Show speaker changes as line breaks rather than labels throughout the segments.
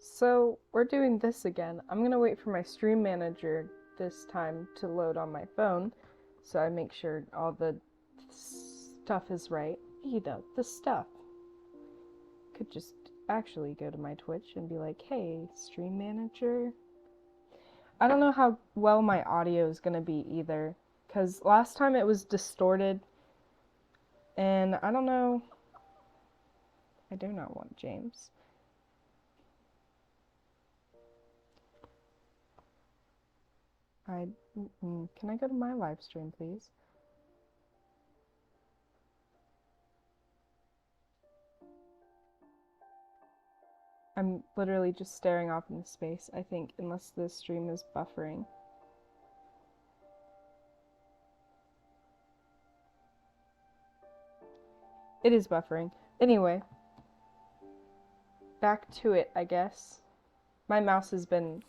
So we're doing this again. I'm gonna wait for my stream manager this time to load on my phone, so I make sure all the stuff is right. The stuff. Could just actually go to my Twitch and be like, hey, stream manager. I don't know how well my audio is gonna be either, because last time it was distorted, and I don't know. I do not want James. Can I go to my live stream, please? I'm literally just staring off into space, I think, unless this stream is buffering. It is buffering. Anyway, back to it, I guess. My mouse has been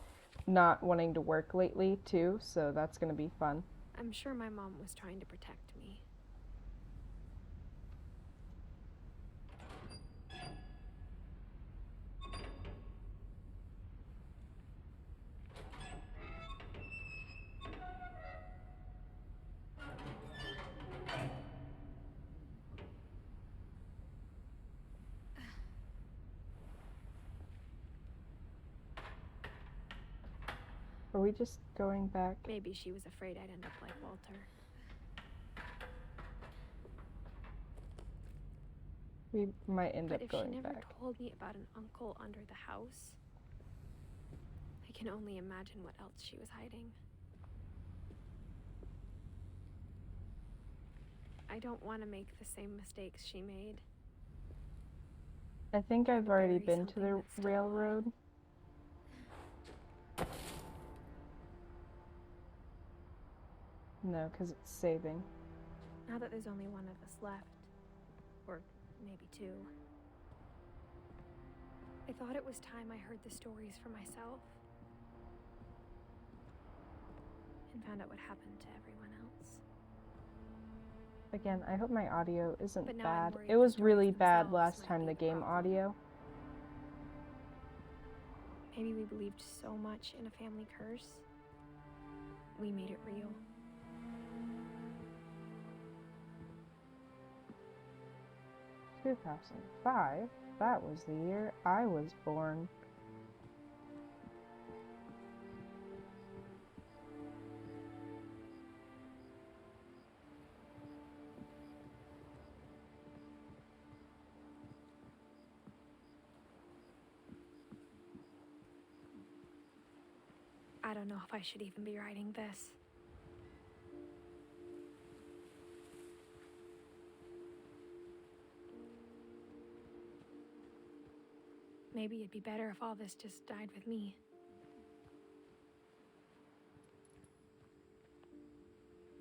not wanting to work lately, too, so that's gonna be fun.
I'm sure my mom was trying to protect me.
Are we just going back?
Maybe she was afraid I'd end up like Walter.
We might end up
But if
going
she never
back.
told me about an uncle under the house, I can only imagine what else she was hiding. I don't want to make the same mistakes she made.
I think I've already
Bury
been to the
something that's still
railroad. No, because it's saving.
Now that there's only one of us left, or maybe two, I thought it was time I heard the stories for myself and found out what happened to everyone else.
Again, I hope my audio isn't
But now
bad.
I'm worried
It
the
was
stories
really bad
themselves
last
might
time,
be
the
the
game
problem.
audio.
Maybe we believed so much in a family curse, we made it real.
2005? That was the year I was born.
I don't know if I should even be writing this. Maybe it'd be better if all this just died with me.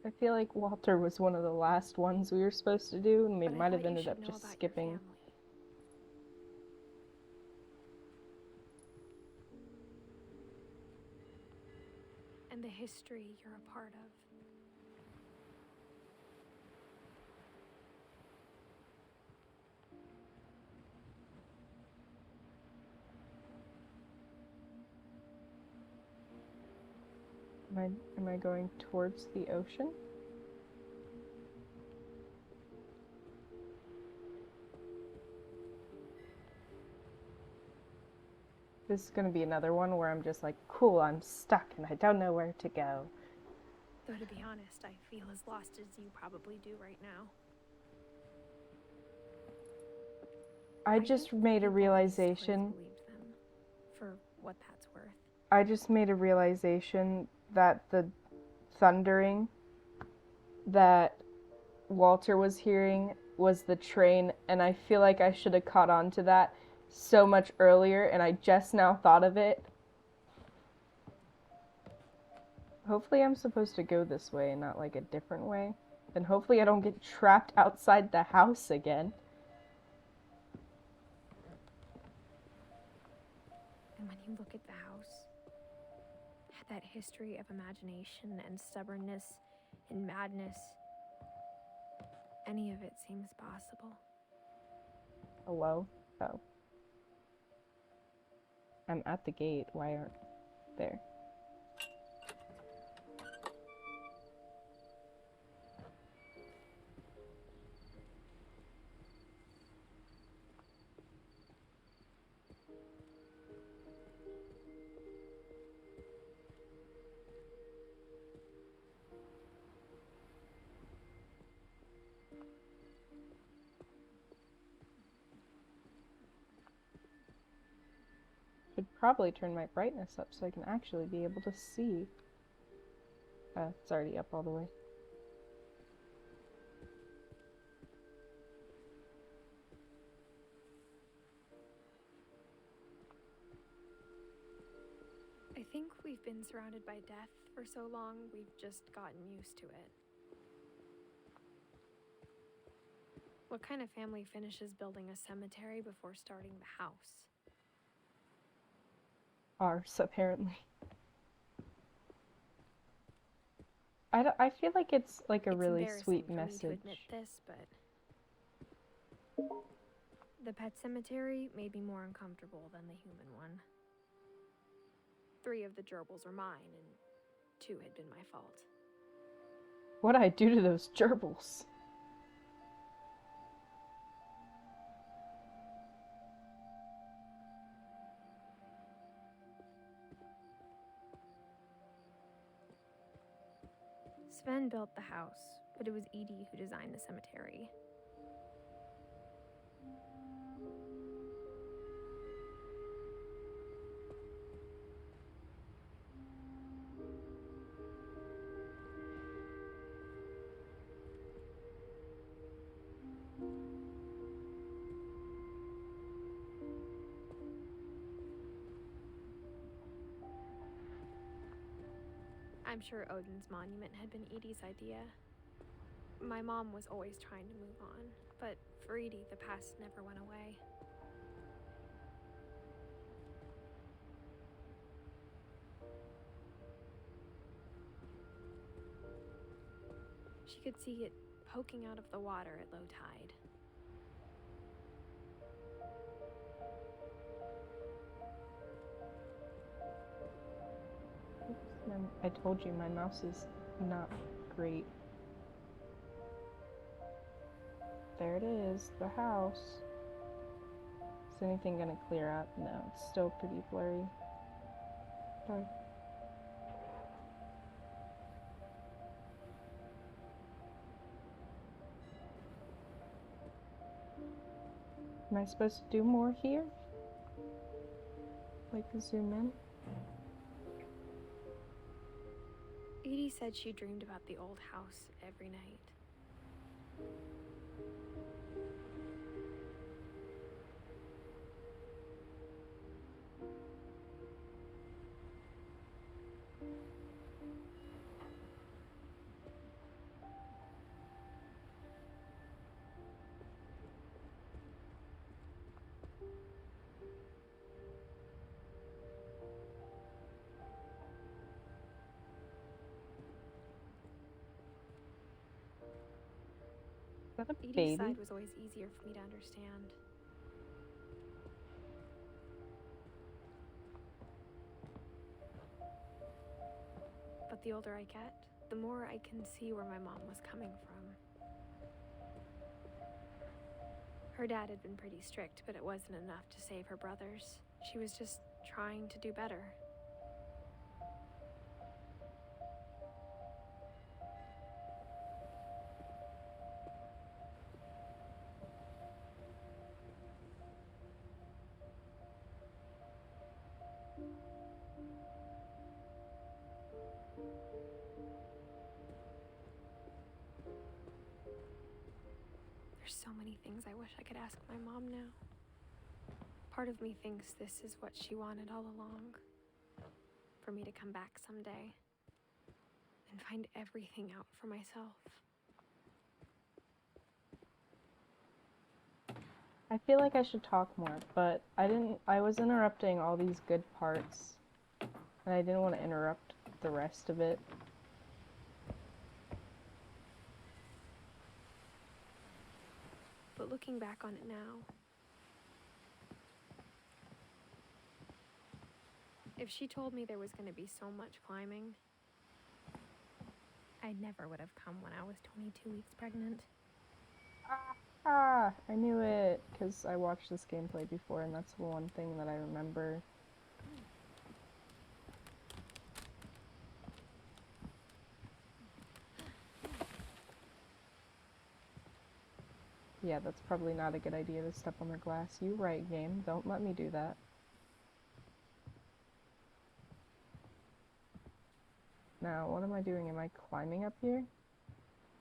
I feel like Walter was one of the last ones we were supposed to do, and we
But I
might have
thought you
ended
should
up
know
just
about your
skipping.
family. And the history you're a part of.
Am I going towards the ocean? This is gonna be another one where I'm just like, cool, I'm stuck and I don't know where to go.
Though to be honest, I feel as lost as you probably do right now.
I just made a realization.
Believed them, for what that's worth.
I just made a realization that the thundering that Walter was hearing was the train, and I feel like I should have caught on to that so much earlier, and I just now thought of it. Hopefully I'm supposed to go this way and not like a different way. And hopefully I don't get trapped outside the house again.
And when you look at the house, that history of imagination and stubbornness and madness, any of it seems possible.
Hello? Oh. I'm at the gate. Why aren't there? Should probably turn my brightness up so I can actually be able to see. It's already up all the way.
I think we've been surrounded by death for so long, we've just gotten used to it. What kind of family finishes building a cemetery before starting the house?
Ours, apparently. I feel like it's like a really sweet message.
It's embarrassing for me to admit this, but the pet cemetery made me more uncomfortable than the human one. 3 of the gerbils were mine, and 2 had been my fault.
What'd I do to those gerbils?
Sven built the house, but it was Edith who designed the cemetery. I'm sure Odin's monument had been Edie's idea. My mom was always trying to move on, but for Edie, the past never went away. She could see it poking out of the water at low tide.
I told you my mouse is not great. There it is, the house. Is anything gonna clear up? No, it's still pretty blurry. Sorry. Am I supposed to do more here? Like zoom in?
Edie said she dreamed about the old house every night.
Is that a
Edie's
baby?
side was always easier for me to understand. But the older I get, the more I can see where my mom was coming from. Her dad had been pretty strict, but it wasn't enough to save her brothers. She was just trying to do better. There's so many things I wish I could ask my mom now. Part of me thinks this is what she wanted all along. For me to come back someday and find everything out for myself.
I feel like I should talk more, but I was interrupting all these good parts, and I didn't want to interrupt the rest of it.
But looking back on it now, If she told me there was going to be so much climbing, I never would have come when I was 22 weeks pregnant.
Ah, I knew it, because I watched this gameplay before, and that's the one thing that I remember. Yeah, that's probably not a good idea to step on the glass. You right, game. Don't let me do that. Now, what am I doing? Am I climbing up here?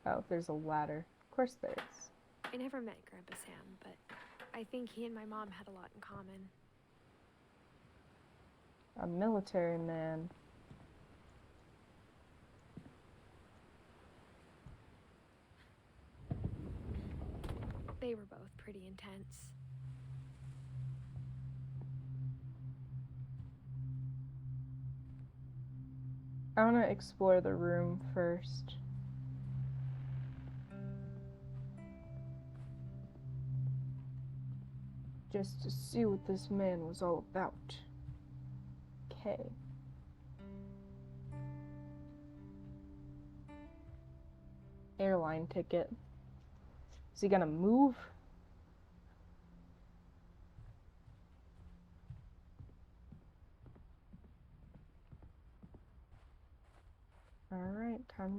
Oh, there's a ladder. Of course there is.
I never met Grandpa Sam, but I think he and my mom had a lot in common.
A military man.
They were both pretty intense.
I want to explore the room first. Just to see what this man was all about. Okay. Airline ticket. Is he gonna move? Alright, time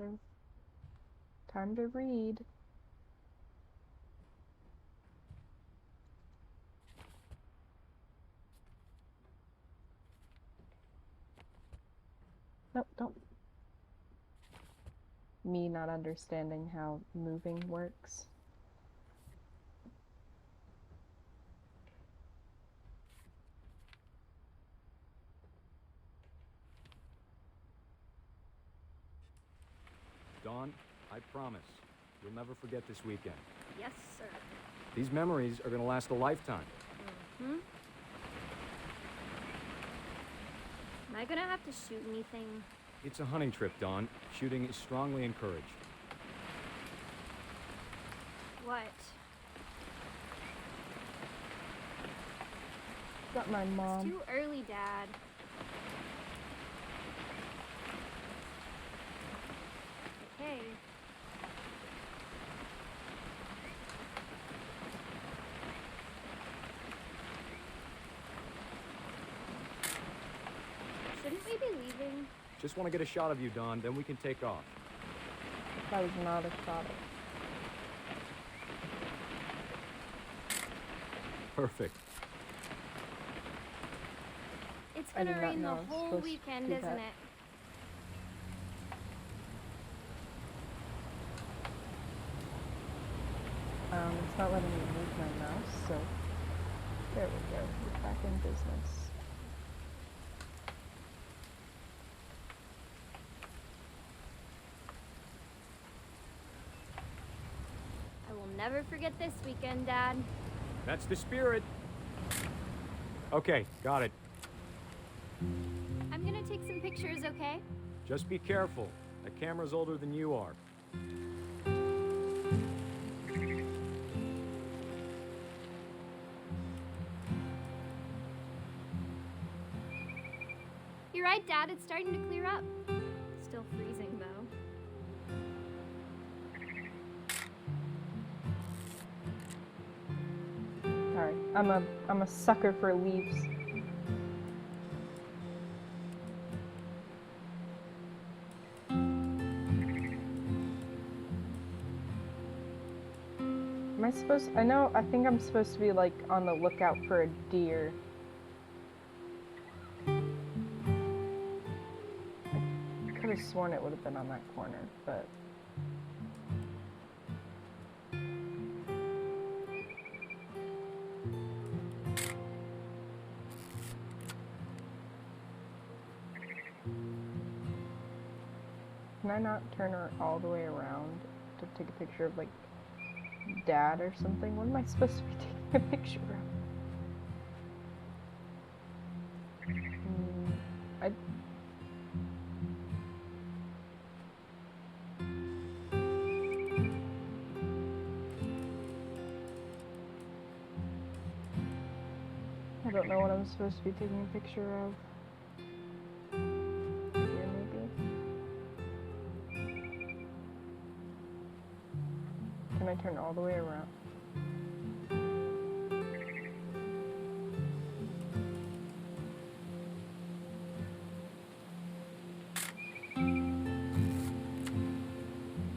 to read. Nope, don't. Me not understanding how moving works.
Dawn, I promise, you'll never forget this weekend.
Yes, sir.
These memories are gonna last a lifetime.
Am I gonna have to shoot anything?
It's a hunting trip, Dawn. Shooting is strongly encouraged.
What?
Got my
It's
mom.
too early, Dad. Okay. Shouldn't we be leaving?
Just want to get a shot of you, Dawn, then we can take off.
That was not a shot at.
Perfect.
It's
I did
gonna
not
rain
know
the
I was
whole
supposed to
weekend,
do
isn't
that.
it?
It's not letting me move my mouse, so there we go. We're back in business.
I will never forget this weekend, Dad.
That's the spirit. Okay, got it.
I'm gonna take some pictures, okay?
Just be careful. That camera's older than you are.
You're right, Dad. It's starting to clear up. Still freezing, though.
Sorry, I'm a sucker for leaves. Am I supposed? I think I'm supposed to be like on the lookout for a deer. I could have sworn it would have been on that corner, but. Can I not turn her all the way around to take a picture of, like, Dad or something? What am I supposed to be taking a picture of? I... I don't know what I'm supposed to be taking a picture of. I turn all the way around.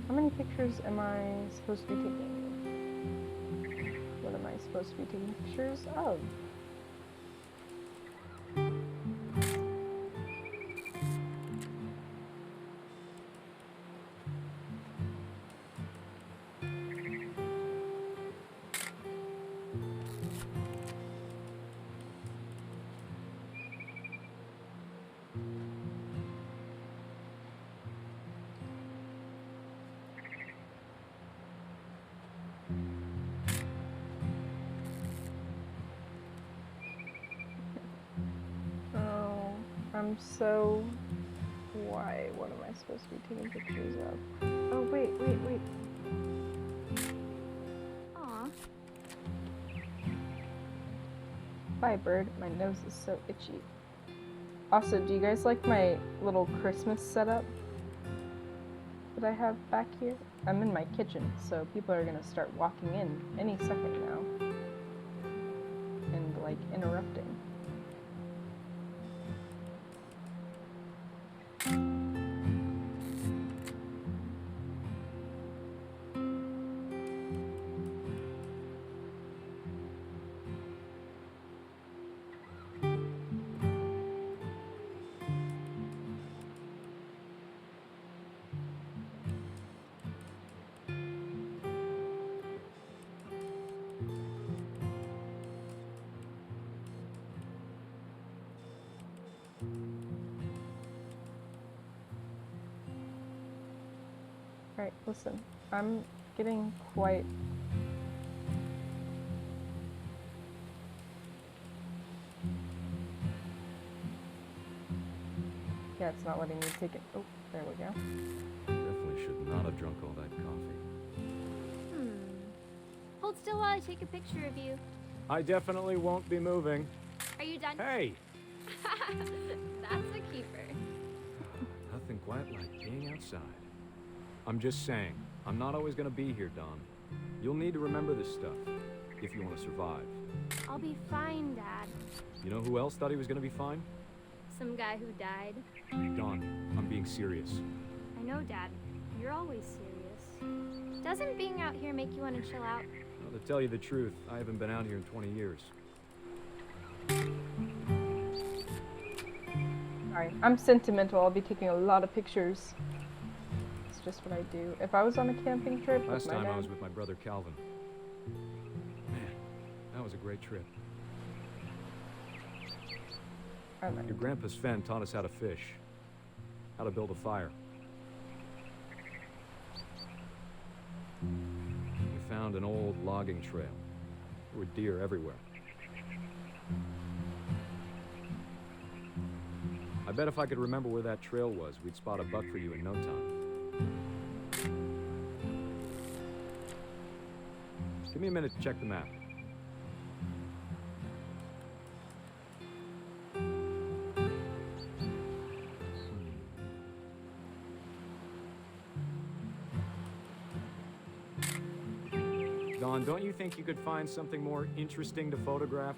How many pictures am I supposed to be taking? What am I supposed to be taking pictures of? I'm so... Why? What am I supposed to be taking pictures of? Oh, wait.
Aw.
Bye, bird. My nose is so itchy. Also, do you guys like my little Christmas setup that I have back here? I'm in my kitchen, so people are gonna start walking in any second now. And, like, interrupting. Alright, listen. I'm getting quite... Yeah, it's not letting me take it. Oh, there we go.
Definitely should not have drunk all that coffee.
Hold still while I take a picture of you.
I definitely won't be moving.
Are you done?
Hey!
That's a keeper.
Nothing quite like being outside. I'm just saying, I'm not always gonna be here, Dawn. You'll need to remember this stuff, if you want to survive.
I'll be fine, Dad.
You know who else thought he was gonna be fine?
Some guy who died.
Dawn, I'm being serious.
I know, Dad. You're always serious. Doesn't being out here make you want to chill out?
Well, to tell you the truth, I haven't been out here in 20 years.
Sorry, I'm sentimental. I'll be taking a lot of pictures. It's just what I do. If I was on a camping trip
Last
with my
time I
dad...
was with my brother Calvin. Man, that was a great trip.
I don't know.
Your grandpa Sven taught us how to fish, how to build a fire. We found an old logging trail. There were deer everywhere. I bet if I could remember where that trail was, we'd spot a buck for you in no time. Give me a minute to check the map. Dawn, don't you think you could find something more interesting to photograph?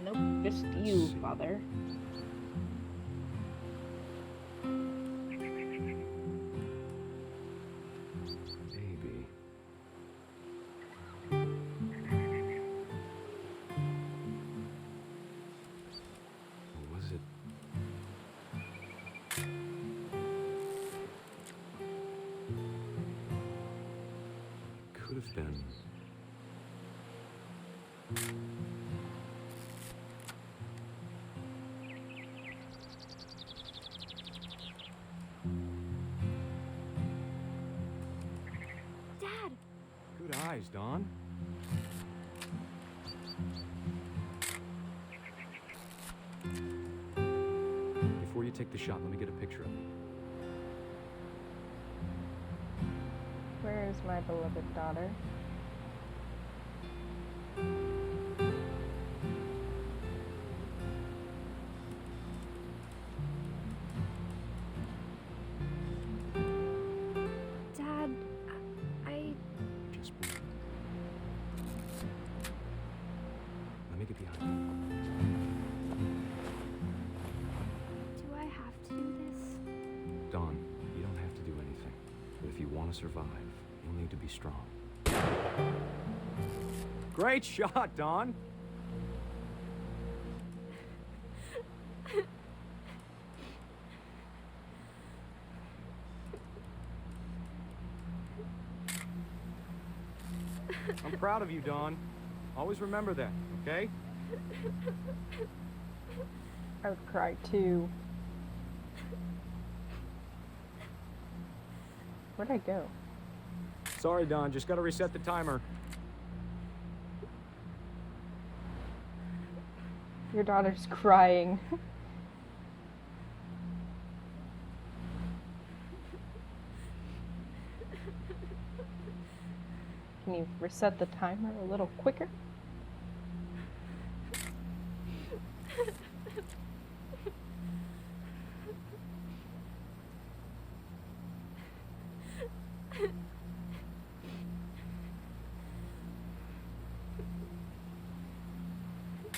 Nope, just you, Father.
Maybe. Or was it? Could have been.
Dad!
Good eyes, Dawn. Before you take the shot, let me get a picture of you.
Where is my beloved daughter?
me get behind you.
Do I have to do this?
Dawn, you don't have to do anything. But if you want to survive, you'll need to be strong. Great shot, Dawn! I'm proud of you, Dawn. Always remember that, okay?
I would cry too. Where'd I go?
Sorry, Dawn. Just gotta reset the timer.
Your daughter's crying. Can you reset the timer a little quicker?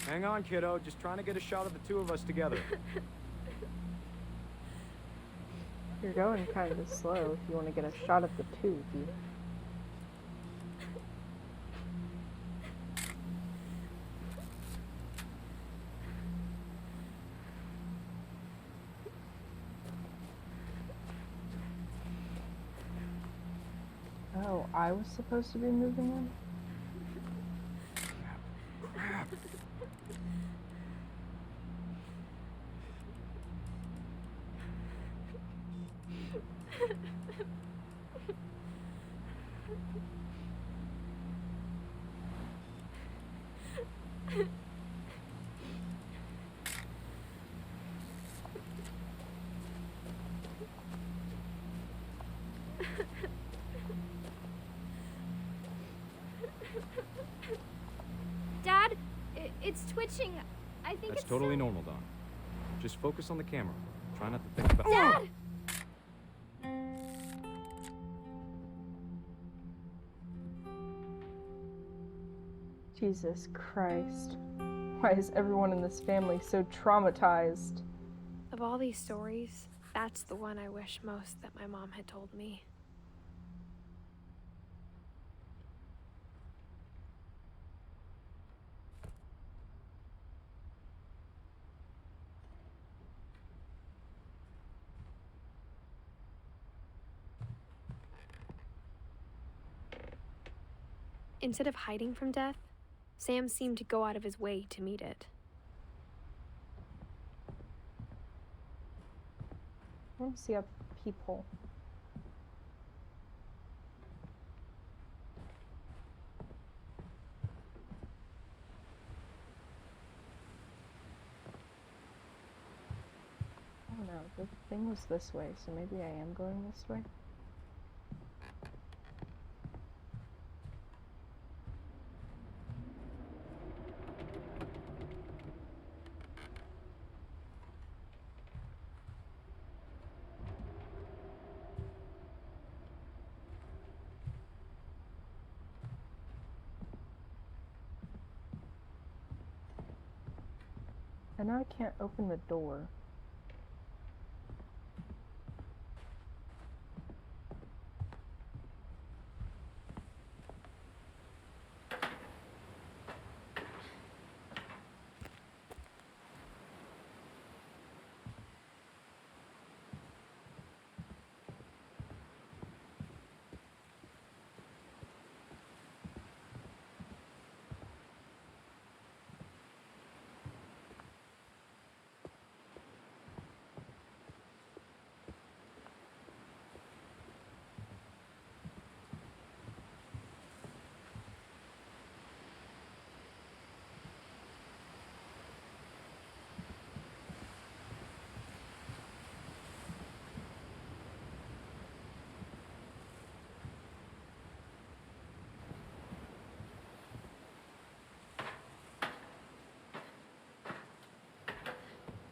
Hang on, kiddo. Just trying to get a shot of the two of us together.
You're going kind of slow if you want to get a shot of the two of you. Oh, I was supposed to be moving in?
Crap.
Dad, it's twitching. I think
That's
it's
totally
so-
normal, Dawn. Just focus on the camera. Try not to think about...
Dad!
Jesus Christ. Why is everyone in this family so traumatized?
Of all these stories, that's the one I wish most that my mom had told me. Instead of hiding from death, Sam seemed to go out of his way to meet it.
I want to see a peephole. Oh no, the thing was this way, so maybe I am going this way. And now I can't open the door.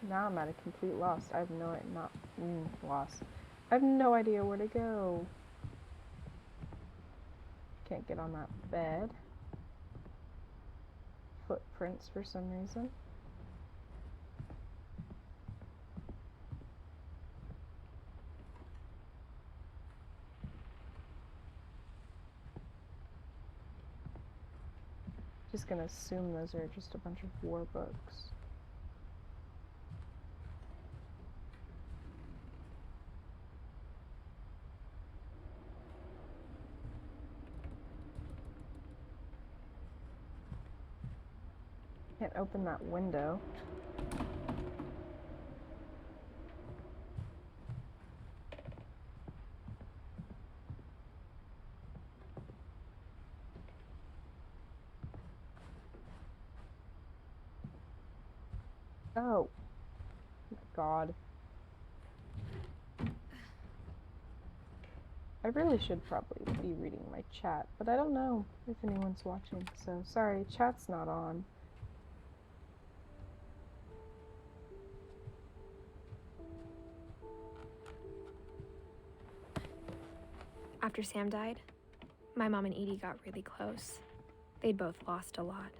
Now I'm at a complete loss. I have no loss. I have no idea where to go. Can't get on that bed. footprints for some reason. Just gonna assume those are just a bunch of war books. Can't open that window. Oh. My God. I really should probably be reading my chat, but I don't know if anyone's watching, so sorry, chat's not on.
After Sam died, my mom and Edie got really close. They'd both lost a lot.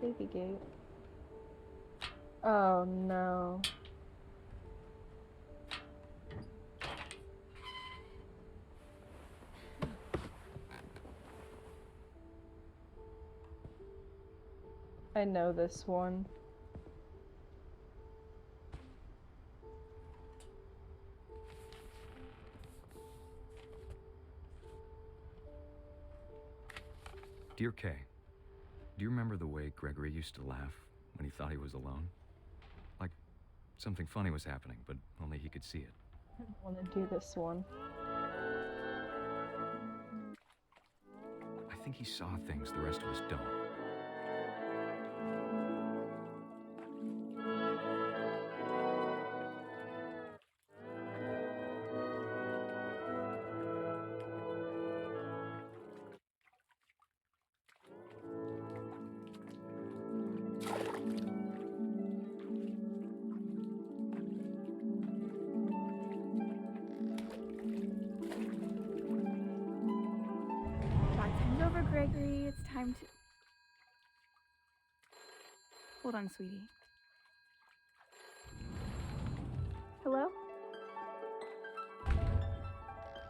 Baby gate. Oh no. I know this one.
Dear Kay, do you remember the way Gregory used to laugh when he thought he was alone? Like something funny was happening, but only he could see it.
I don't want to do this one.
I think he saw things the rest of us don't.
Time's over, Gregory. It's time to... Hold on, sweetie. Hello?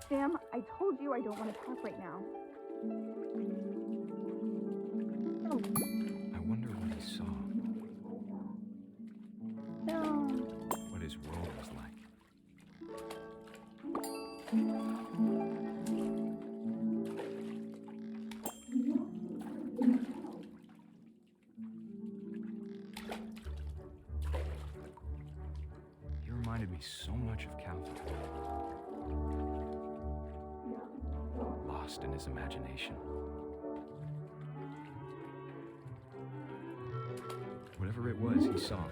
Sam, I told you I don't want to talk right now.
I wonder what he saw,
No.
what his world was like. He reminded me so much of Calvin. Lost in his imagination. Whatever it was he saw.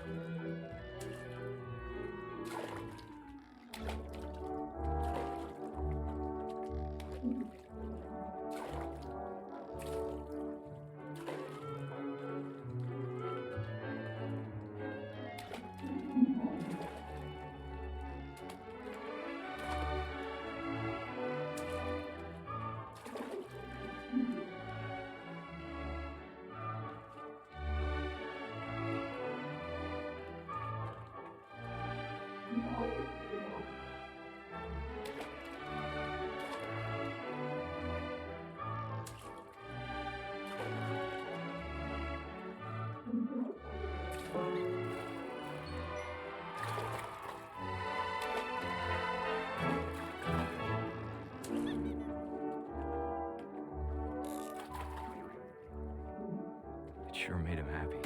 It sure made him happy.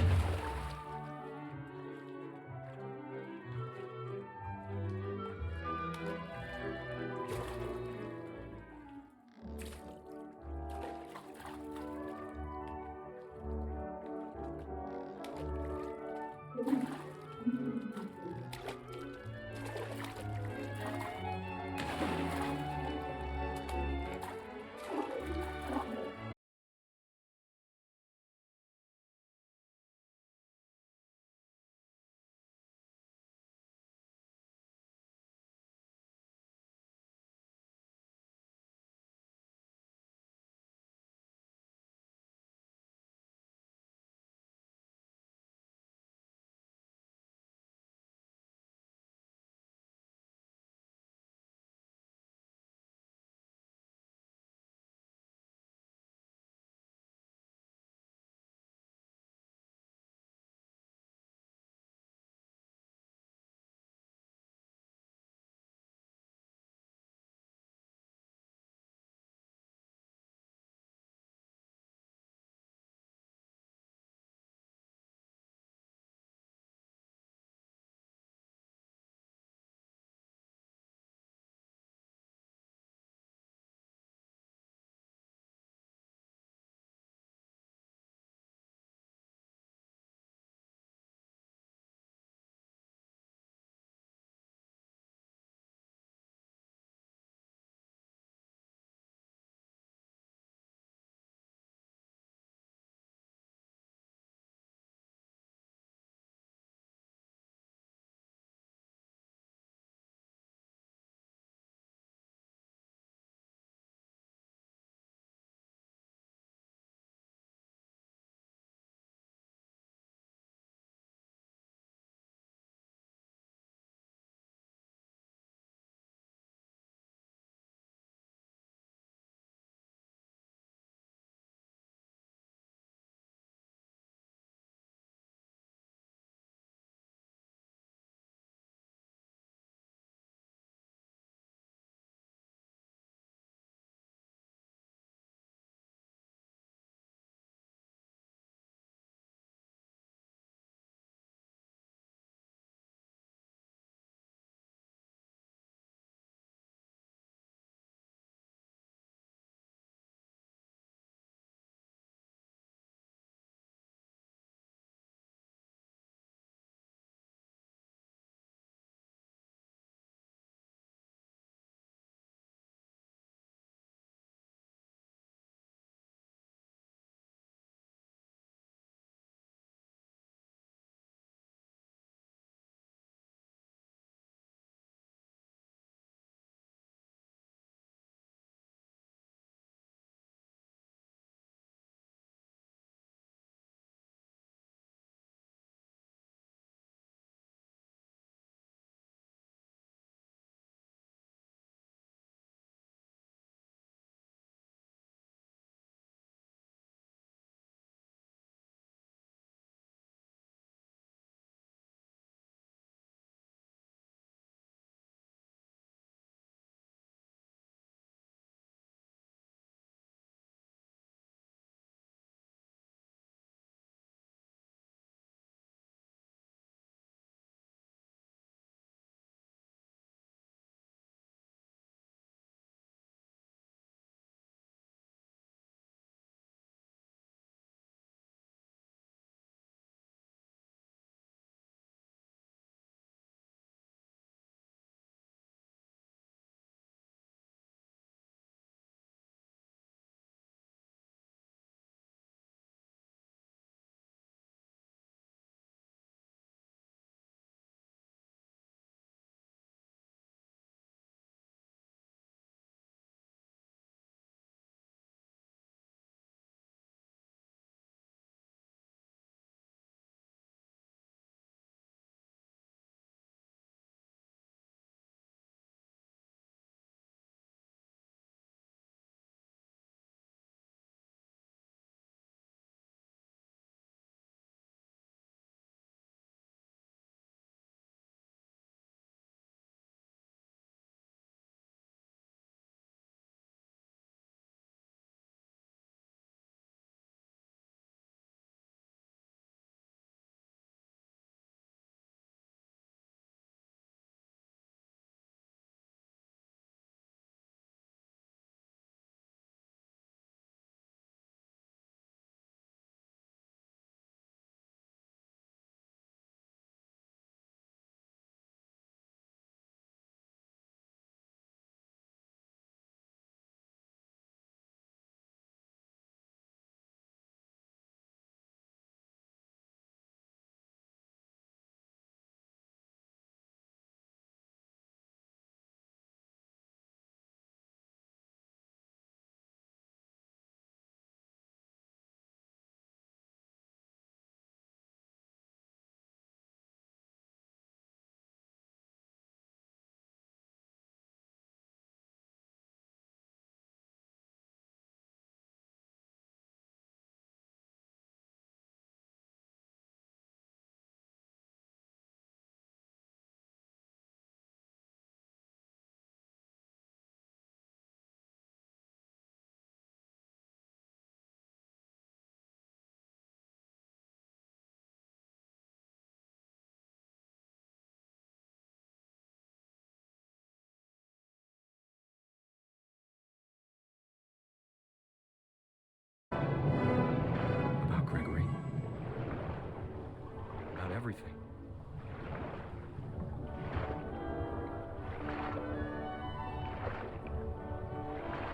everything.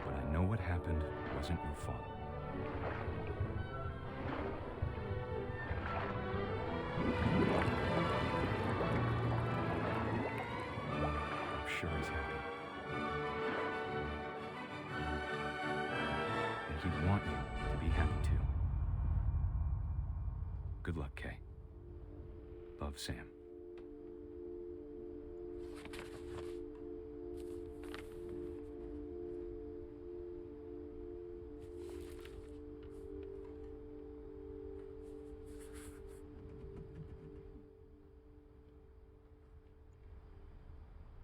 But I know what happened wasn't your fault. I'm sure he's happy. And he'd want you to be happy too. Good luck, Kay. Love, Sam.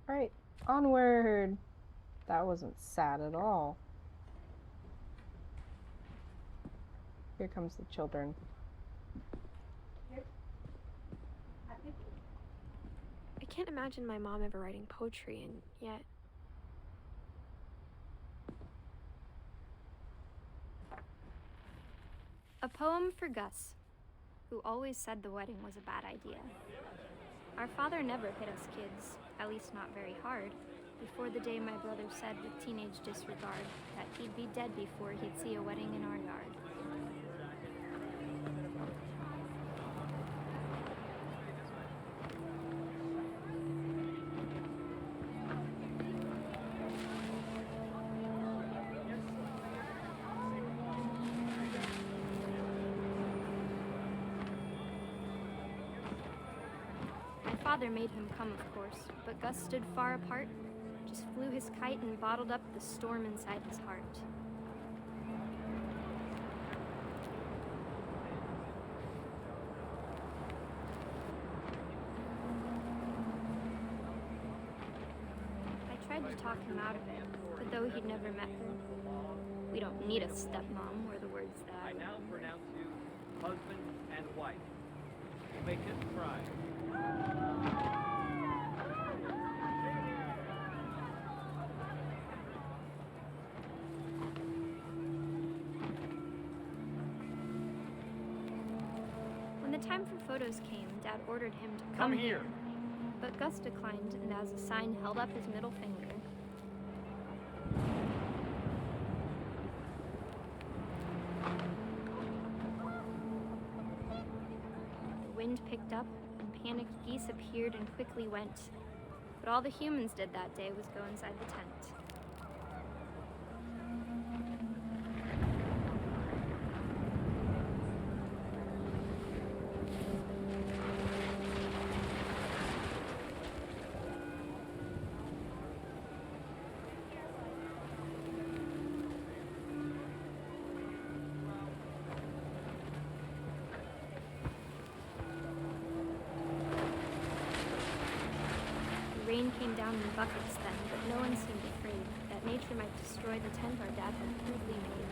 Alright, onward! That wasn't sad at all. Here comes the children.
I can't imagine my mom ever writing poetry, and yet...
A poem for Gus, who always said the wedding was a bad idea. Our father never hit us kids, at least not very hard, before the day my brother said with teenage disregard that he'd be dead before he'd see a wedding in our yard. Father made him come, of course, but Gus stood far apart, just flew his kite and bottled up the storm inside his heart. I tried to talk him out of it, but though he'd never met her, we don't need a stepmom, were the words that
I now pronounce you husband and wife. You may kiss the bride.
When the time for photos came, Dad ordered him to
Come here.
But Gus declined, and as a sign held up his middle finger. The wind picked up, and panicked geese appeared and quickly went. But all the humans did that day was go inside the tent. Rain came down in buckets then, but no one seemed afraid that nature might destroy the tent our dad had crudely made.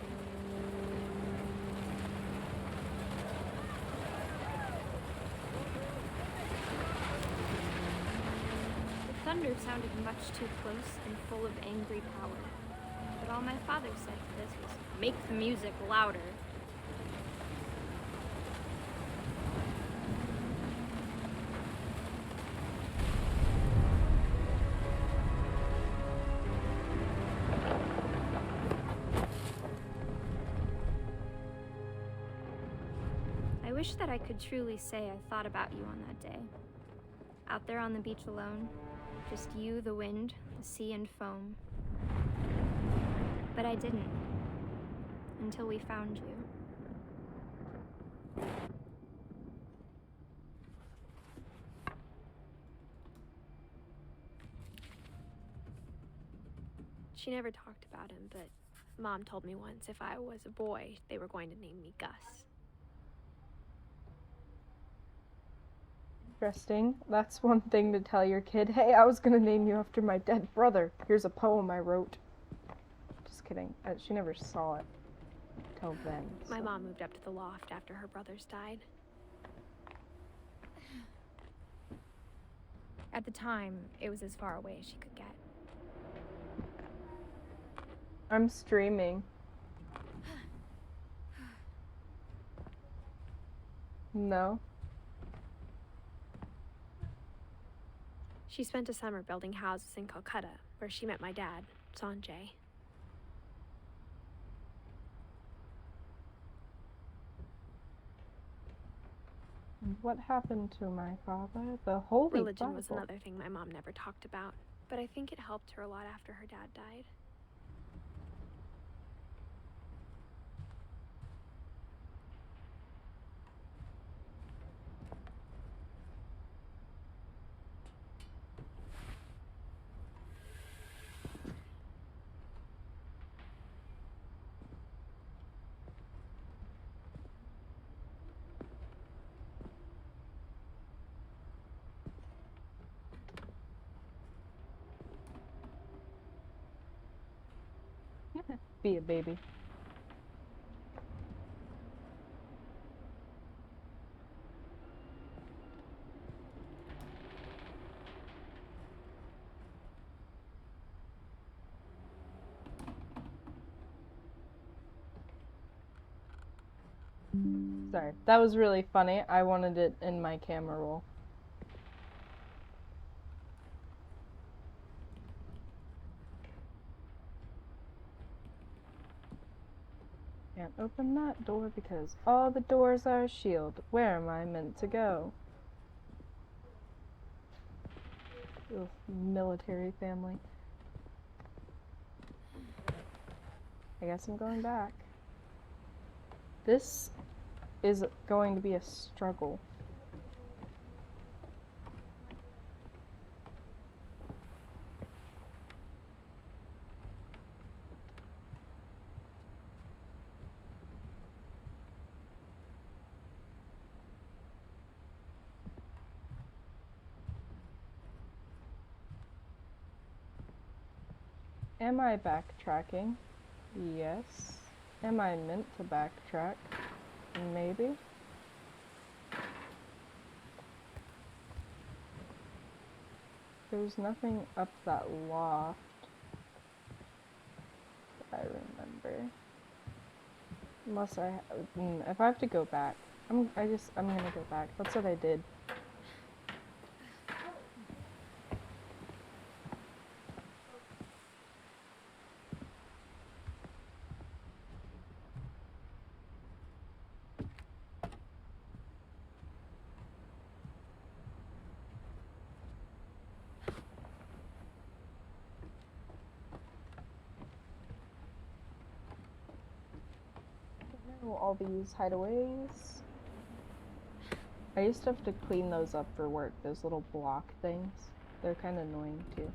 The thunder sounded much too close and full of angry power, but all my father said to this was, "Make the music louder." I wish that I could truly say I thought about you on that day. Out there on the beach alone, just you, the wind, the sea, and foam. But I didn't, until we found you.
She never talked about him, but Mom told me once if I was a boy, they were going to name me Gus.
Interesting. That's one thing to tell your kid. Hey, I was gonna name you after my dead brother. Here's a poem I wrote. Just kidding. She never saw it till then.
My
so.
mom moved up to the loft after her brothers died. At the time, it was as far away as she could get.
I'm streaming. No.
She spent a summer building houses in Calcutta, where she met my dad, Sanjay.
What happened to my father? The Holy
Religion was
Bible.
another thing my mom never talked about, but I think it helped her a lot after her dad died.
Be a baby. Sorry, that was really funny. I wanted it in my camera roll. Can't open that door because all the doors are a shield. Where am I meant to go? Ugh, military family. I guess I'm going back. This is going to be a struggle. Am I backtracking? Yes. Am I meant to backtrack? Maybe. There's nothing up that loft that I remember. Unless if I have to go back, I'm gonna go back. That's what I did. All these hideaways. I used to have to clean those up for work, those little block things. They're kind of annoying too.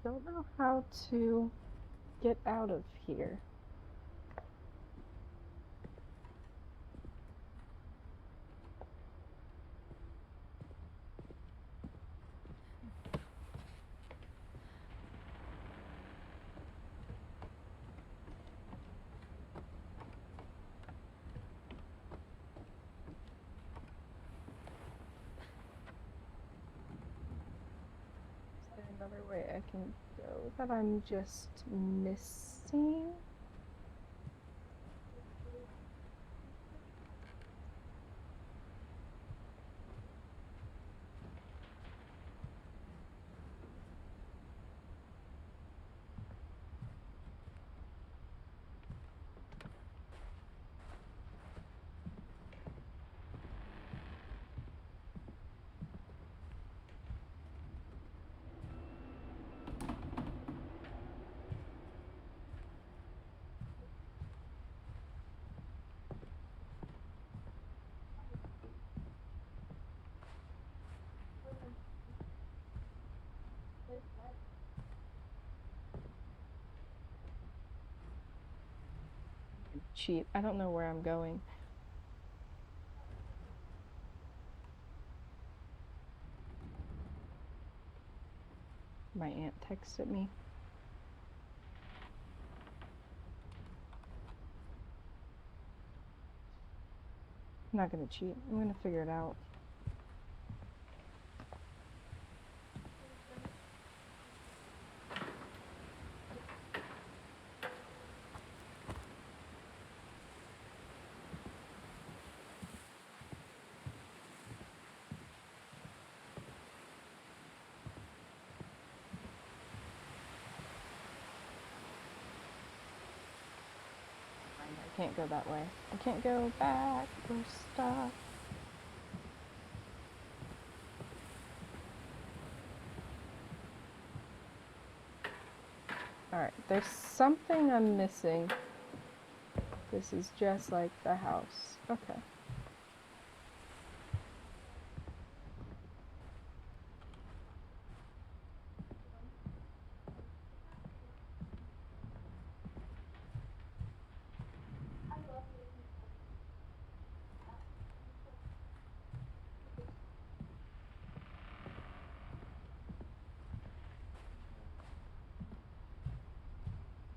Don't know how to get out of here. Is there another way I can go that I'm just missing? cheat. I don't know where I'm going. My aunt texted me. I'm not gonna cheat. I'm gonna figure it out. I can't go that way. I can't go back. We're stuck. Alright, there's something I'm missing. This is just like the house. Okay.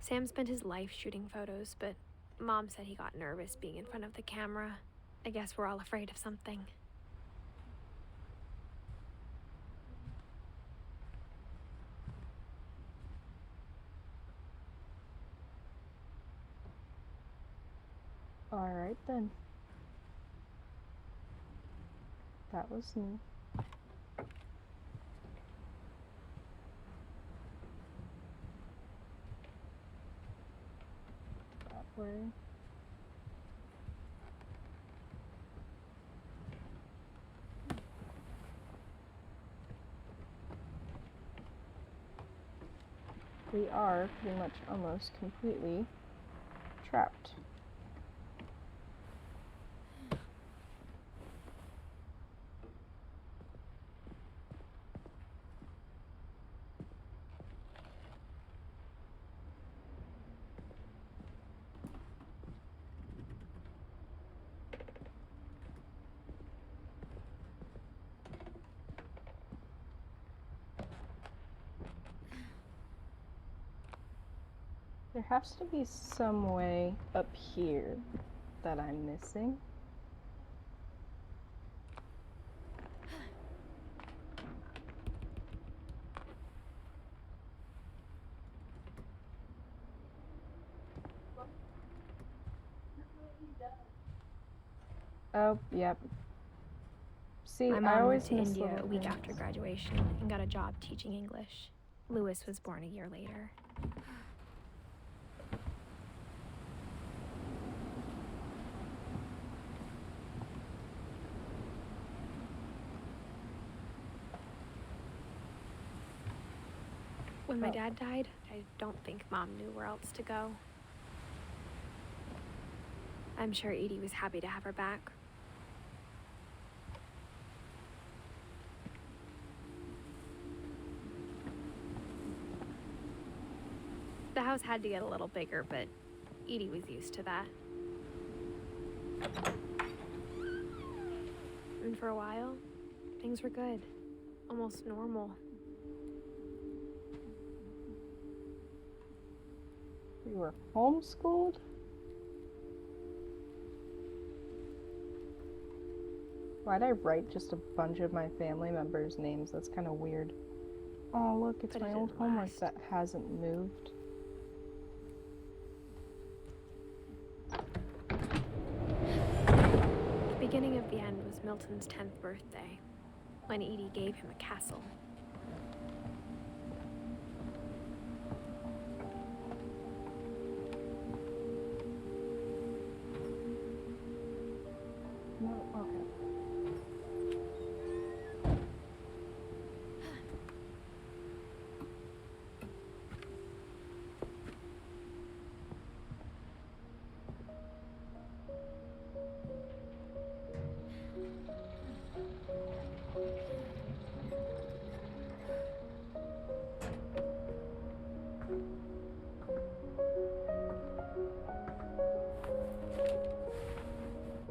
Sam spent his life shooting photos, but Mom said he got nervous being in front of the camera. I guess we're all afraid of something.
Alright then. That was new. That way. We are pretty much almost completely trapped. There has to be some way up here that I'm missing. Oh, yep. See,
My
I
mom
always
moved to
miss
India
little
a week
things.
after graduation and got a job teaching English. Lewis was born a year later. When my
Oh.
dad died, I don't think Mom knew where else to go. I'm sure Edie was happy to have her back. The house had to get a little bigger, but Edie was used to that. And for a while, things were good. Almost normal.
We were homeschooled? Why'd I write just a bunch of my family members' names? That's kind of weird. Oh, look, it's
But it
my old
didn't
homework
last.
that hasn't moved.
The beginning of the end was Milton's 10th birthday, when Edie gave him a castle.
No, okay.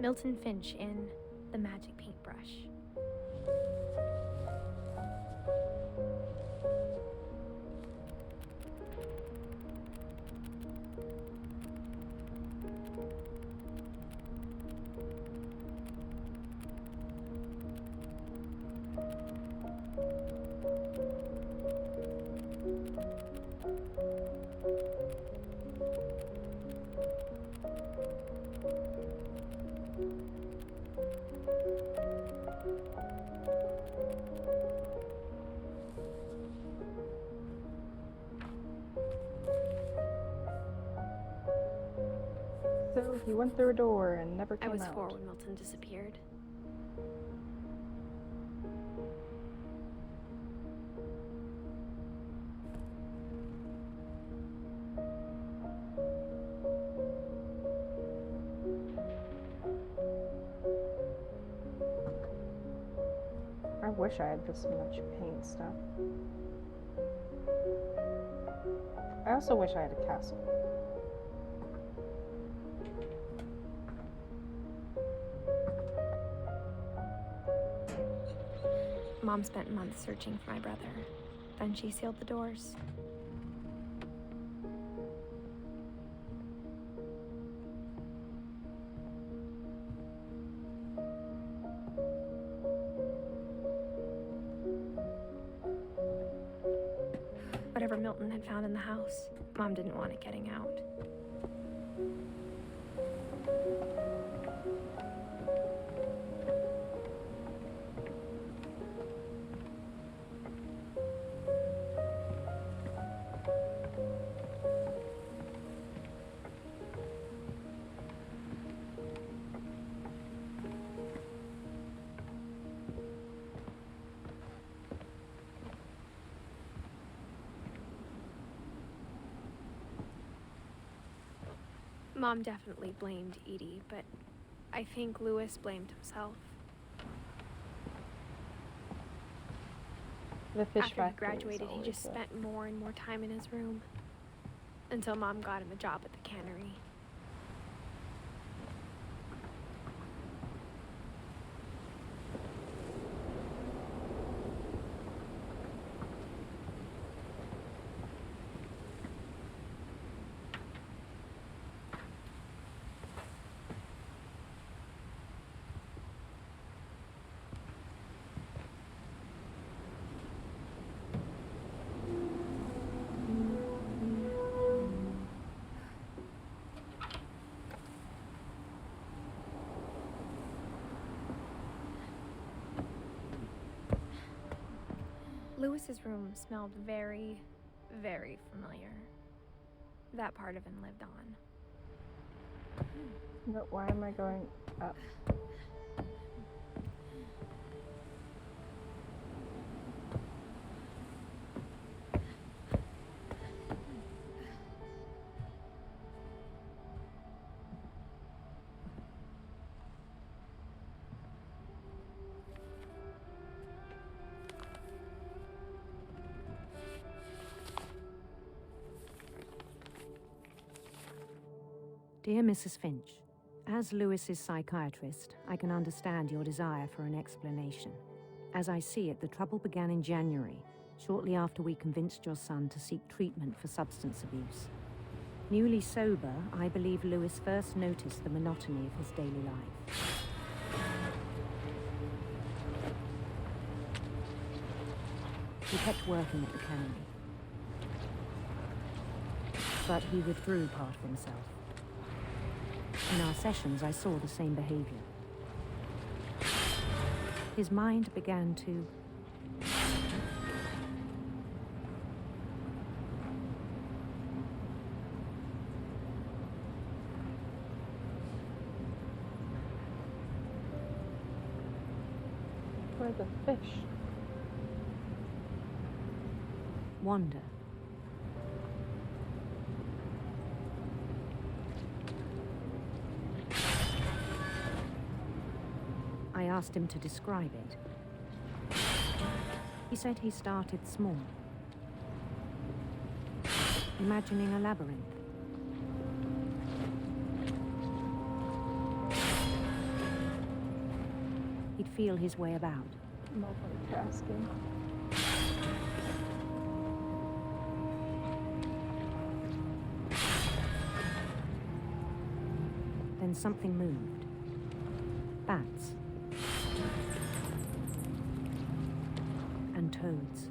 Milton Finch in The Magic Paintbrush.
So he went through a door and never
I
came
was
out.
4 when Milton disappeared.
I wish I had this much paint stuff. I also wish I had a castle.
Mom spent months searching for my brother. Then she sealed the doors. Whatever Milton had found in the house, Mom didn't want it getting out. Mom definitely blamed Edie, but I think Lewis blamed himself.
The fish
After he
factory is
graduated, he
always
just
a-
spent more and more time in his room. Until Mom got him a job at the cannery. Lewis's room smelled very, very familiar. That part of him lived on.
No, why am I going up?
Dear Mrs. Finch, as Lewis's psychiatrist, I can understand your desire for an explanation. As I see it, the trouble began in January, shortly after we convinced your son to seek treatment for substance abuse. Newly sober, I believe Lewis first noticed the monotony of his daily life. He kept working at the cannery, but he withdrew part of himself. In our sessions, I saw the same behavior. His mind began to
Where are the fish?
wander. I asked him to describe it. He said he started small, imagining a labyrinth. He'd feel his way about.
Multitasking.
Then something moved. Bats. And toads.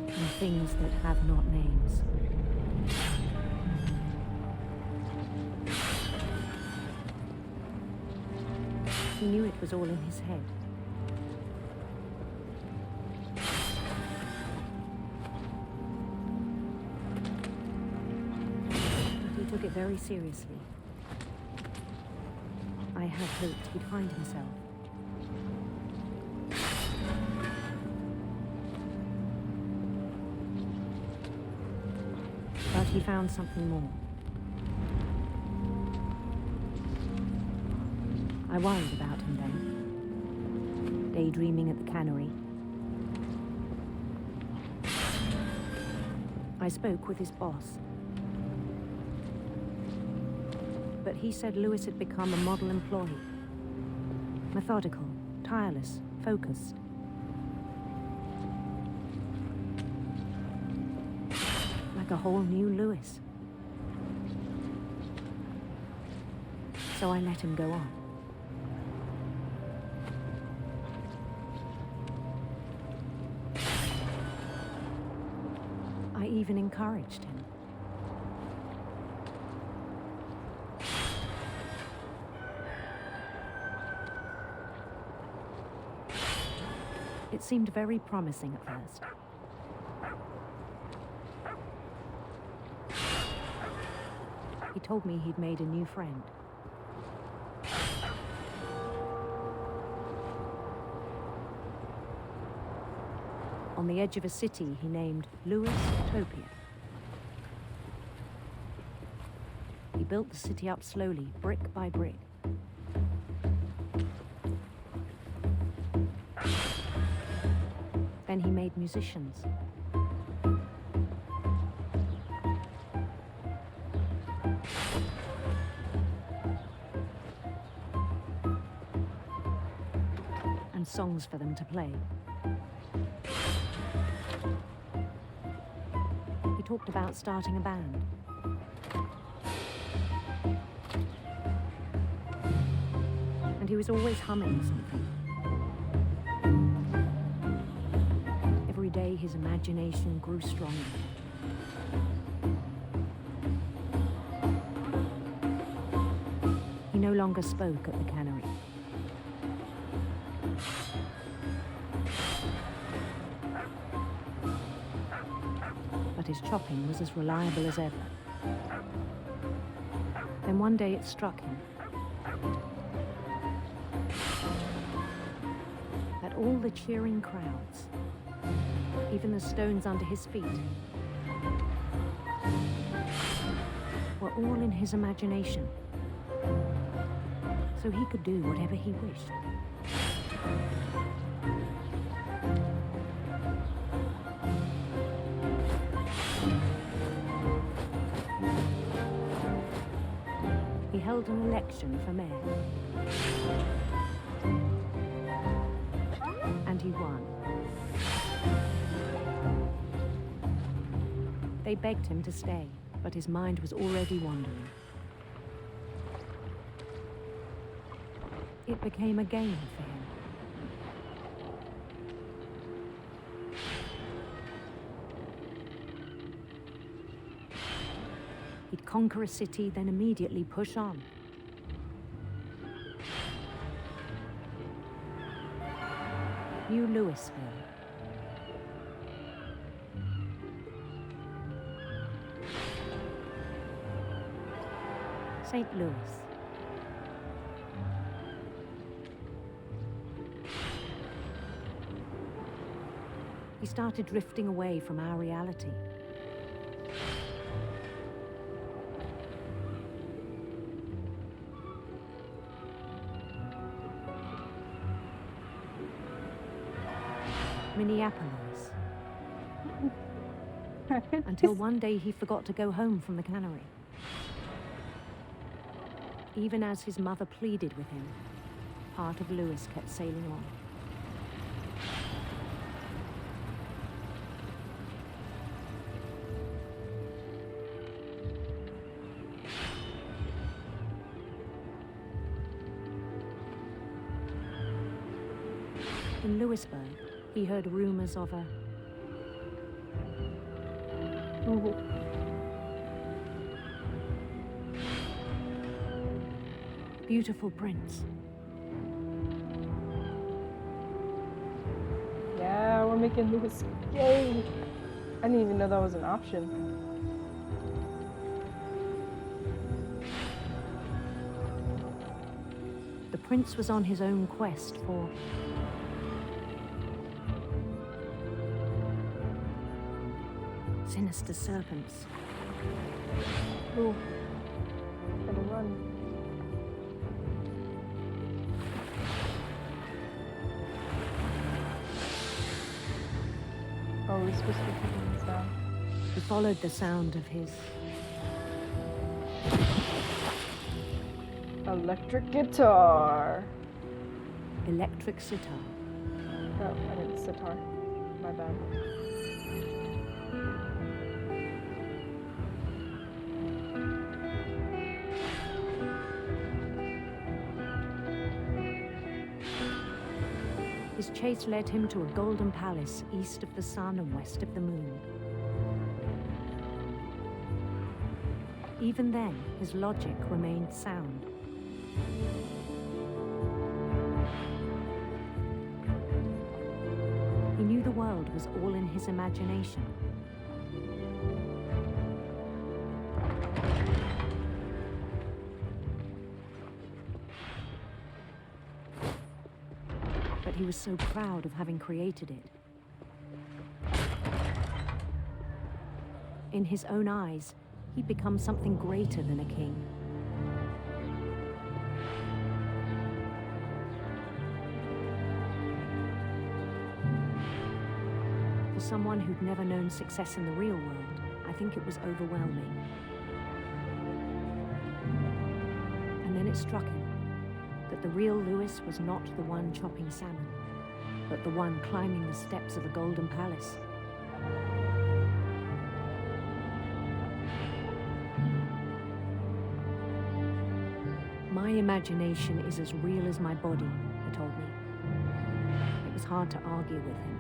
And things that have not names. He knew it was all in his head. But he took it very seriously. I had hoped he'd find himself. But he found something more. I worried about him then, daydreaming at the cannery. I spoke with his boss. But he said Lewis had become a model employee. Methodical, tireless, focused. Like a whole new Lewis. So I let him go on. I even encouraged him. It seemed very promising at first. He told me he'd made a new friend. On the edge of a city he named Lewis Topia. He built the city up slowly, brick by brick. Then he made musicians. And songs for them to play. He talked about starting a band. And he was always humming something. Every day his imagination grew stronger. He no longer spoke at the cannery. But his chopping was as reliable as ever. Then one day it struck him that all the cheering crowds, even the stones under his feet, were all in his imagination, so he could do whatever he wished. He held an election for mayor. And he won. They begged him to stay, but his mind was already wandering. It became a game for him. He'd conquer a city, then immediately push on. New Louisville. St. Louis. He started drifting away from our reality. Minneapolis. Until one day he forgot to go home from the cannery. Even as his mother pleaded with him, part of Lewis kept sailing on. In Lewisburg, he heard rumors of a beautiful prince.
Yeah, we're making Lewis gay. I didn't even know that was an option.
The prince was on his own quest for sinister serpents.
Ooh. Better run. Oh, we're supposed to be keeping this down.
He followed the sound of his
Electric guitar.
electric sitar.
Oh, I meant sitar. My bad.
His chase led him to a golden palace east of the sun and west of the moon. Even then, his logic remained sound. He knew the world was all in his imagination. But he was so proud of having created it. In his own eyes, he'd become something greater than a king. For someone who'd never known success in the real world, I think it was overwhelming. And then it struck him that the real Lewis was not the one chopping salmon, but the one climbing the steps of the Golden Palace. My imagination is as real as my body, he told me. It was hard to argue with him.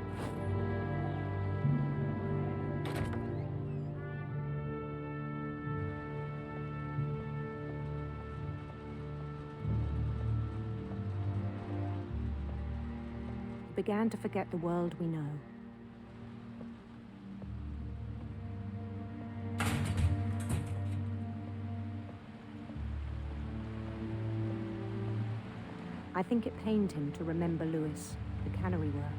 He began to forget the world we know. I think it pained him to remember Lewis, the cannery worker.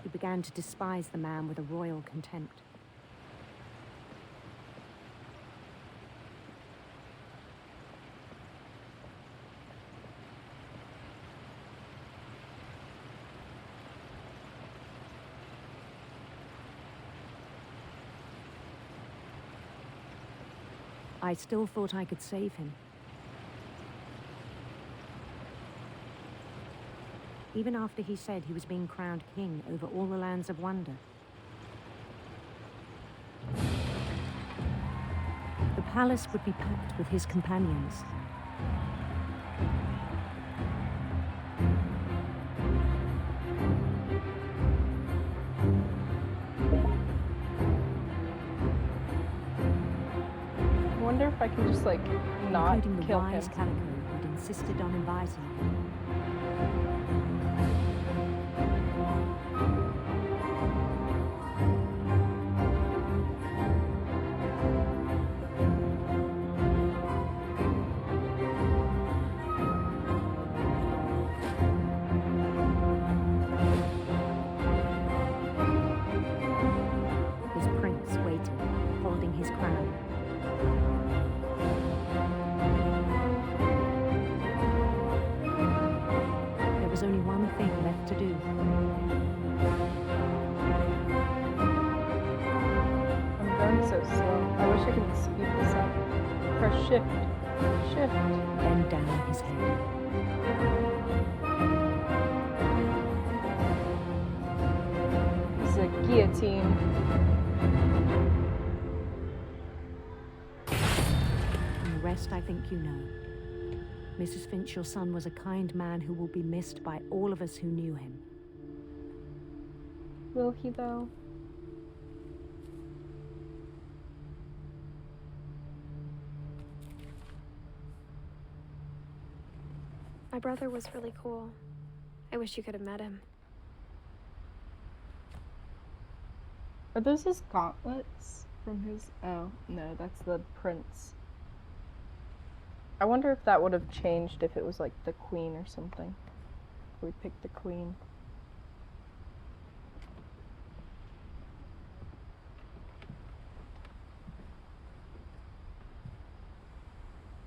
He began to despise the man with a royal contempt. I still thought I could save him. Even after he said he was being crowned king over all the lands of wonder. The palace would be packed with his companions.
I wonder if I can just like not
including the
kill
wise
him.
Calico who'd insisted on advising him. His prince waited, holding his crown.
Press shift. Shift.
Bend down his head.
This is a guillotine.
And the rest I think you know. Mrs. Finch, your son was a kind man who will be missed by all of us who knew him.
Will he, though?
My brother was really cool. I wish you could have met him.
Are those his gauntlets from his... Oh, no, that's the prince. I wonder if that would have changed if it was like the queen or something. We picked the queen.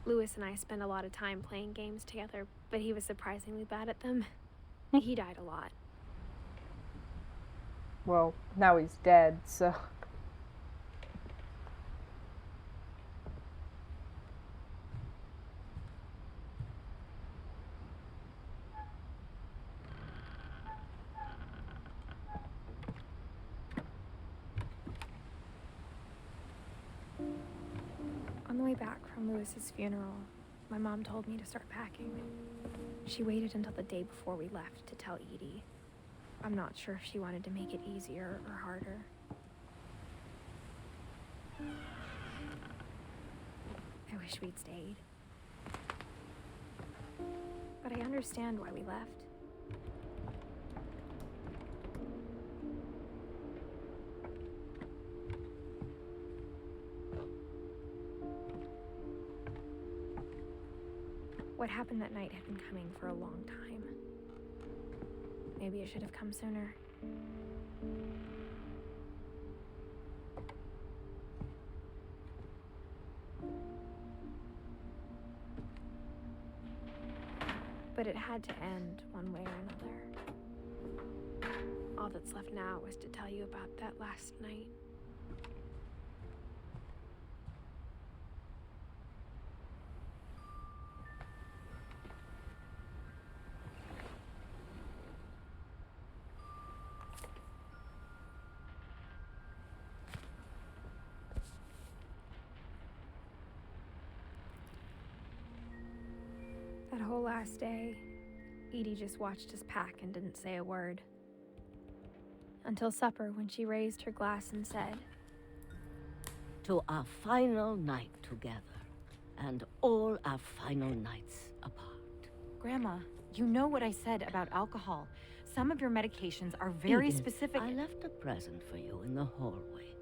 Lewis and I spent a lot of time playing games together, but he was surprisingly bad at them. He died a lot.
Well, now he's dead, so...
On the way back from Lewis's funeral, my mom told me to start packing. She waited until the day before we left to tell Edie. I'm not sure if she wanted to make it easier or harder. I wish we'd stayed. But I understand why we left. What happened that night had been coming for a long time. Maybe it should have come sooner. But it had to end one way or another. All that's left now is to tell you about that last night. That whole last day, Edie just watched us pack and didn't say a word. Until supper, when she raised her glass and said,
"To our final night together, and all our final nights apart."
Grandma, you know what I said about alcohol. Some of your medications are very
Edith,
specific.
I left a present for you in the hallway.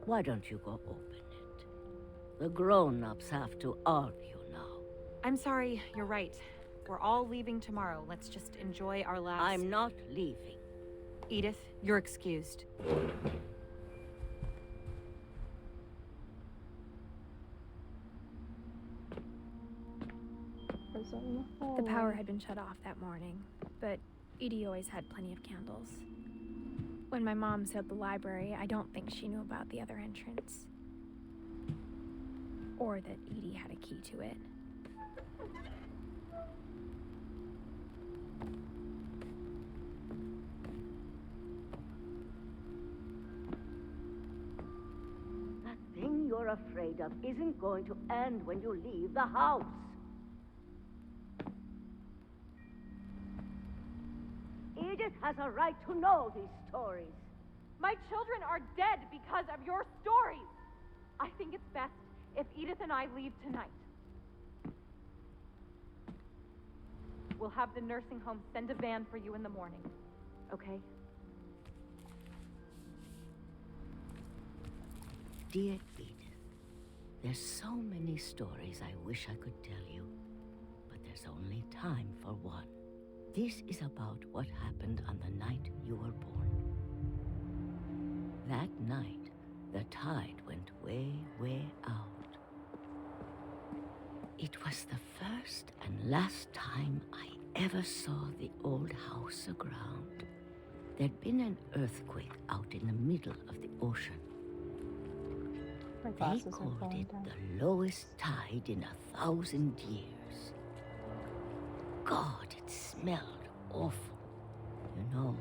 Why don't you go open it? The grown-ups have to argue now.
I'm sorry, you're right. We're all leaving tomorrow. Let's just enjoy our last...
I'm not leaving.
Edith, you're excused.
the power had been shut off that morning, but Edie always had plenty of candles. When my mom sealed the library, I don't think she knew about the other entrance. Or that Edie had a key to it.
That thing you're afraid of isn't going to end when you leave the house. Edith has a right to know these stories.
My children are dead because of your stories. I think it's best if Edith and I leave tonight. We'll have the nursing home send a van for you in the morning, okay?
Dear Edith, there's so many stories I wish I could tell you, but there's only time for one. This is about what happened on the night you were born. That night, the tide went way, way out. It was the first and last time I ever saw the old house aground. There'd been an earthquake out in the middle of the ocean.
My
They
glasses are
called
falling
it
down.
the lowest tide in 1,000 years. God, it smelled awful. You know,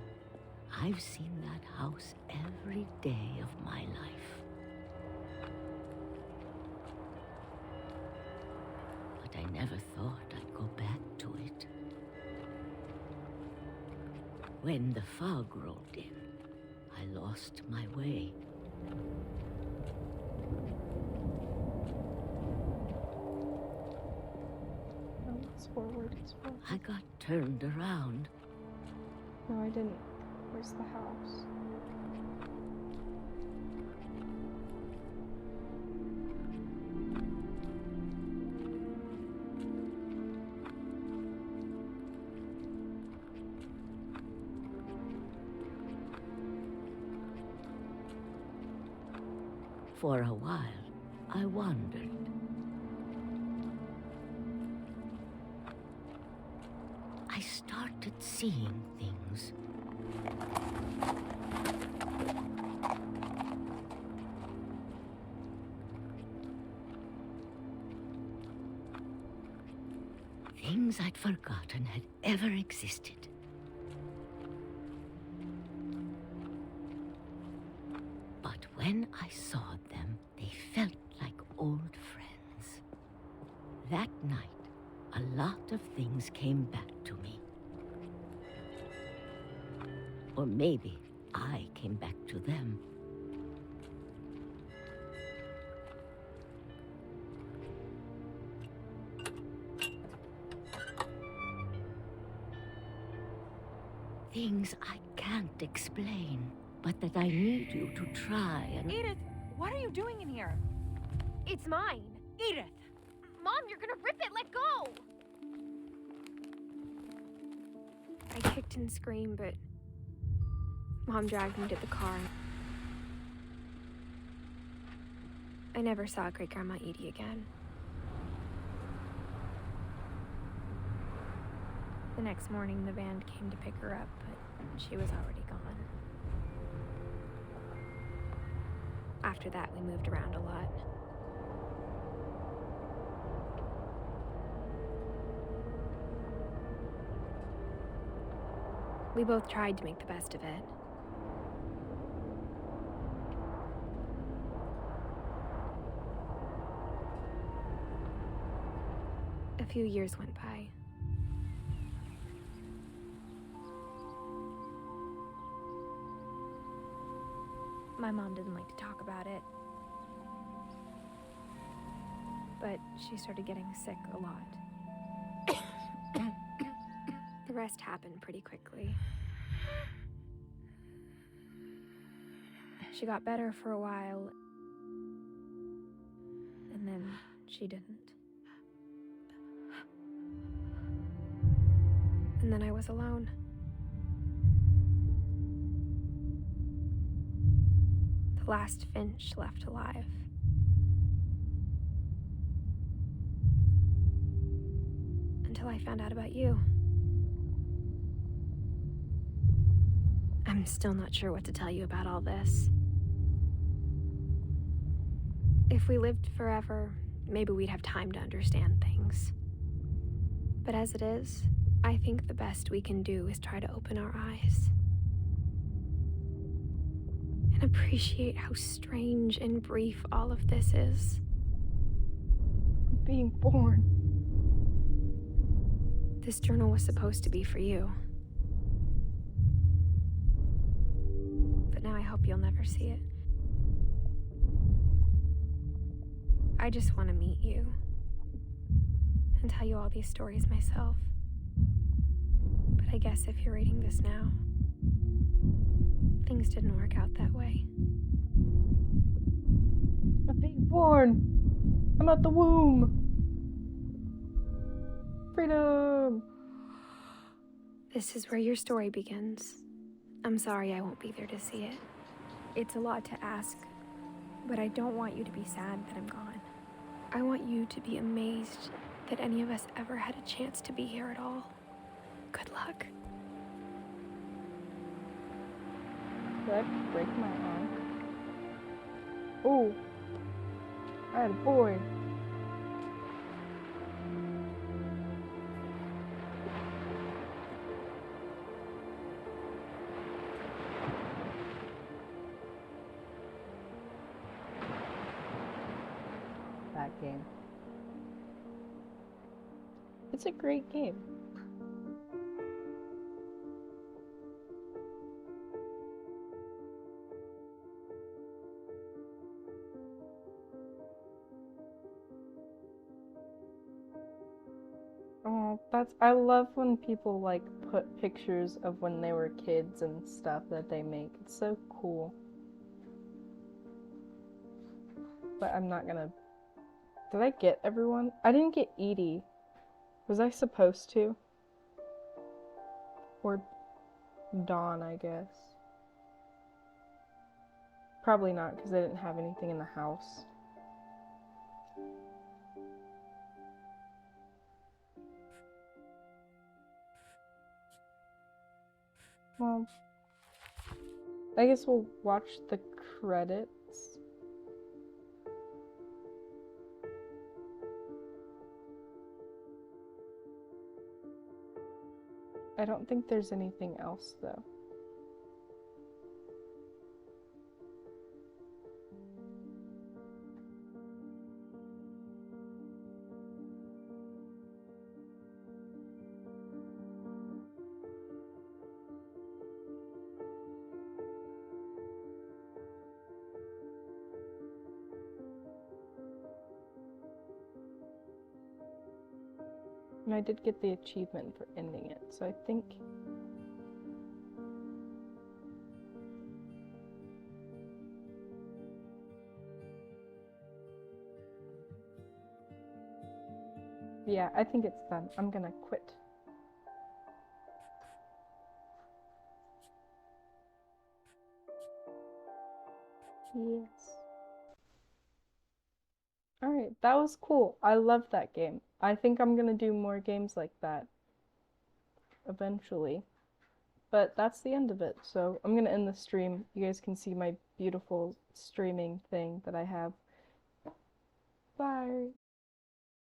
I've seen that house every day of my life. But I never thought I'd go back to it. When the fog rolled in, I lost my way.
No, it's forward, it's forward.
I got turned around.
No, I didn't. Where's the house?
For a while, I wandered. I started seeing things. Things I'd forgotten had ever existed. But when I saw them, they felt like old friends. That night, a lot of things came back to me. Or maybe I came back to them. Things I can't explain, but that I need you to try and...
Edith, what are you doing in here?
It's mine.
Edith!
Mom, you're gonna rip it. Let go. I kicked and screamed, but Mom dragged me to the car. I never saw Great Grandma Edie again. The next morning, the band came to pick her up, but she was already gone. After that, we moved around a lot. We both tried to make the best of it. A few years went by. My mom didn't like to talk about it, but she started getting sick a lot. The rest happened pretty quickly. She got better for a while, and then she didn't. And then I was alone. The last Finch left alive. Until I found out about you. I'm still not sure what to tell you about all this. If we lived forever, maybe we'd have time to understand things. But as it is, I think the best we can do is try to open our eyes. And appreciate how strange and brief all of this is.
Being born.
This journal was supposed to be for you. But now I hope you'll never see it. I just want to meet you and tell you all these stories myself. But I guess if you're reading this now, things didn't work out that way.
I'm being born. I'm at the womb. Freedom.
This is where your story begins. I'm sorry I won't be there to see it. It's a lot to ask, but I don't want you to be sad that I'm gone. I want you to be amazed that any of us ever had a chance to be here at all. Good luck.
Did I break my arm? Oh. I had a boy. That game. It's a great game. Oh, I love when people like put pictures of when they were kids and stuff that they make. It's so cool. But I'm not gonna. Did I get everyone? I didn't get Edie. Was I supposed to? Or Dawn, I guess. Probably not, because I didn't have anything in the house. Well, I guess we'll watch the credits. I don't think there's anything else, though. And I did get the achievement for ending it, so I think... Yeah, I think it's done. I'm gonna quit. Yes. Alright, that was cool. I love that game. I think I'm gonna do more games like that eventually. But that's the end of it, so I'm gonna end the stream. You guys can see my beautiful streaming thing that I have. Bye!